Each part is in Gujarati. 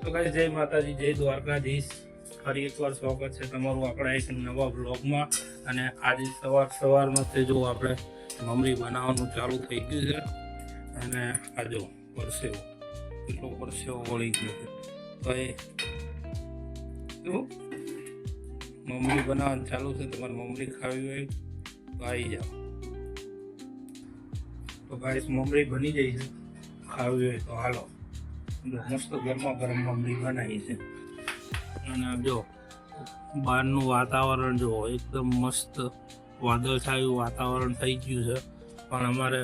તો ગાઈસ જય માતાજી, જય દ્વારકાધીશ. ફરી એકવાર સ્વાગત છે તમારું આપણા એક નવા બ્લોગમાં. અને આજે સવારમાં જો આપણે મમરી બનાવવાનું ચાલુ થઈ ગયું છે. અને આ જો પરસેવો કેટલો પરસેવો વળી ગયો છે. તો એ મમરી બનાવવાનું ચાલુ છે. તમારે મમરી ખાવી હોય તો આવી જાઓ. તો ગાઈસ મમરી બની જાય છે, ખાવી હોય તો હાલો. મસ્ત ગરમા ગરમ મમરી બનાવી છે. અને જો બહારનું વાતાવરણ જો એકદમ મસ્ત વાદળછાયું વાતાવરણ થઈ ગયું છે. પણ અમારે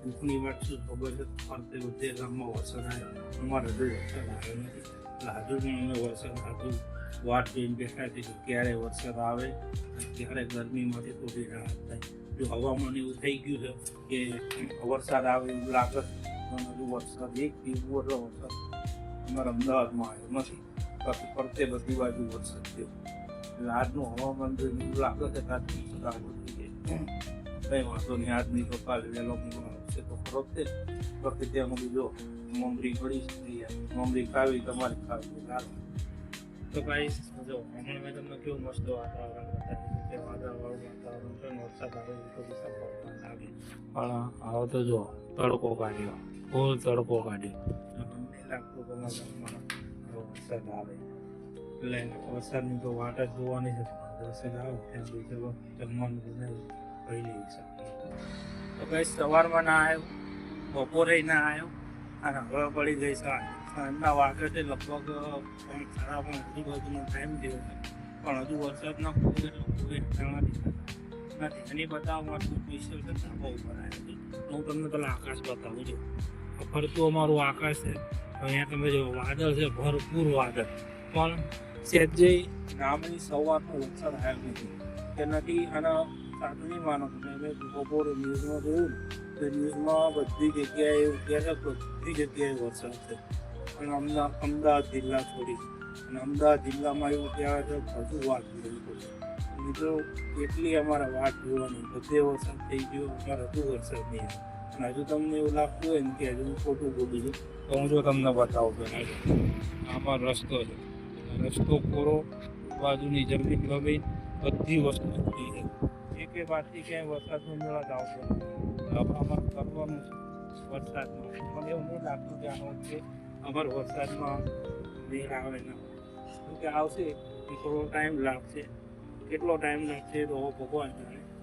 દુઃખની વાત શું ખબર છે, ફરતે બધે ગામમાં વરસાદ આવ્યો, અમારે હજુ વરસાદ આવ્યો નથી. એટલે હજુ પણ અમે વરસાદ વાટ જોઈને બેઠા છીએ કે ક્યારે વરસાદ આવે અને ક્યારે ગરમીમાંથી થોડી રાહત થાય. જો હવામાન એવું થઈ ગયું છે કે વરસાદ આવે એવું લાગે છે, પણ હજુ વરસાદ એક દિવસ વરસાદ અમારા અમદાવાદમાં આવ્યો નથી. બાકી ફરતે બધી બાજુ વરસાદ થયો. એટલે આજનું હવામાન જોઈને એવું લાગે છે કે આજનું વરસાદ થઈ જાય. કંઈ વાંધો નહીં, આજની તો કાલે વહેલો આવશે તો ફરતે. બાકી ત્યાં જો મમરી પડી છે, મમરી ખાવી તમારે ખાવી ચાલો. તો ભાઈ જો હમણાં મેં તમને કેવું મસ્ત વાતાવરણ બતાવ્યું કે વાદળવાળું વાતાવરણ છે ને વરસાદ આવે તો સંભાવના લાગે. પણ હવે તો જો તડકો કાઢ્યો, ફૂલ તડકો કાઢ્યો. અમને લાગતું કે વરસાદ આવે એટલે વરસાદની તો વાટ જ જોવાની છે. વરસાદ આવે ત્યાં બીજું જમવાનું બનાવી ખાઈ લઈ શકીએ. તો કઈ સવારમાં ના આવ્યો, બપોરે ના આવ્યો અને હવે પડી ગઈ સાંજના વાગે છે લગભગ 5:30 ટાઈમ થયો છે. પણ હજુ વરસાદના કોઈ ઠેકાણા નથી. એની બતાવવા માટે સ્પેશિયલ છે ધાબા ઉપર આવ્યો છે. હું તમને પેલા આકાશ બતાવું છું. ફરતું અમારું આકાશ છે. અહીંયા તમે જો વાદળ છે, ભરપૂર વાદળ. પણ સહેજે નામની સવારનો વરસાદ આવ્યો નથી કે નથી. અને સાચું નહીં માનો તમે, મેં બપોરે ન્યૂઝમાં જોયું ને તો ન્યૂઝમાં બધી જગ્યાએ એવું કહે છે, બધી જગ્યાએ વરસાદ છે. પણ અમદાવાદ જિલ્લા છોડી, અને અમદાવાદ જિલ્લામાં એવું કહેવાય છે હજુ વાત જોવી પડશે. મિત્રો એટલી અમારે વાત જોવાની, બધે વરસાદ થઈ ગયો, અમારે હજુ વરસાદ નહીં. અને હજુ તમને એવું લાગતું હોય ને કે હજુ હું ખોટું બોલું છું તો હું જો તમને બતાવું છું. આમાં રસ્તો છે, રસ્તો પૂરો, બાજુની જમીન ગમી, બધી વસ્તુ થઈ છે. એક વાતથી ક્યાંય વરસાદનો મેળા જ આવતો આમાં કરવાનું વરસાદમાં. મને એવું નહીં લાગતું કે આનો કે અમારે વરસાદમાં મેળ આવે ના શું કે આવશે એ થોડો ટાઈમ લાગશે. કેટલો ટાઈમ લાગશે તો ભગવાન જાણે.